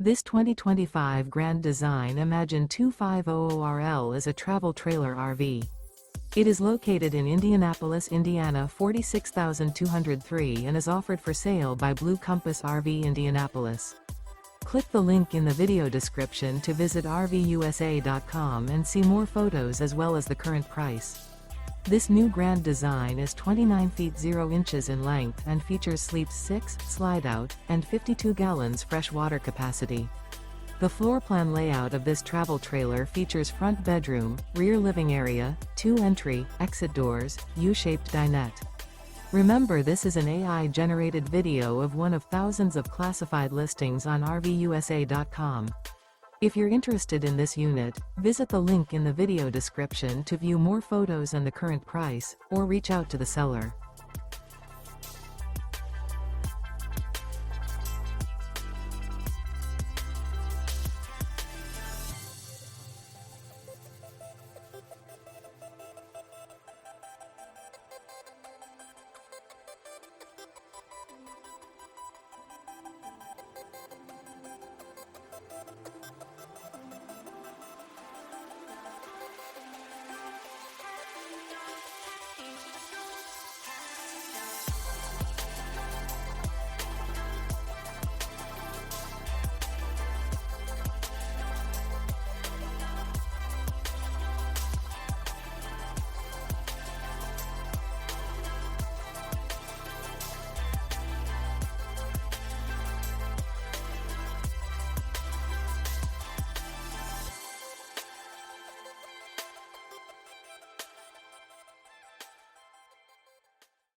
This 2025 Grand Design Imagine 2500RL is a travel trailer RV. It is located in Indianapolis, Indiana 46203 and is offered for sale by Blue Compass RV Indianapolis. Click the link in the video description to visit RVUSA.com and see more photos as well as the current price. This new Grand Design is 29 feet 0 inches in length and features sleeps 6, slide-out, and 52 gallons fresh water capacity. The floor plan layout of this travel trailer features front bedroom, rear living area, 2 entry, exit doors, U-shaped dinette. Remember, this is an AI-generated video of one of thousands of classified listings on RVUSA.com. If you're interested in this unit, visit the link in the video description to view more photos and the current price, or reach out to the seller.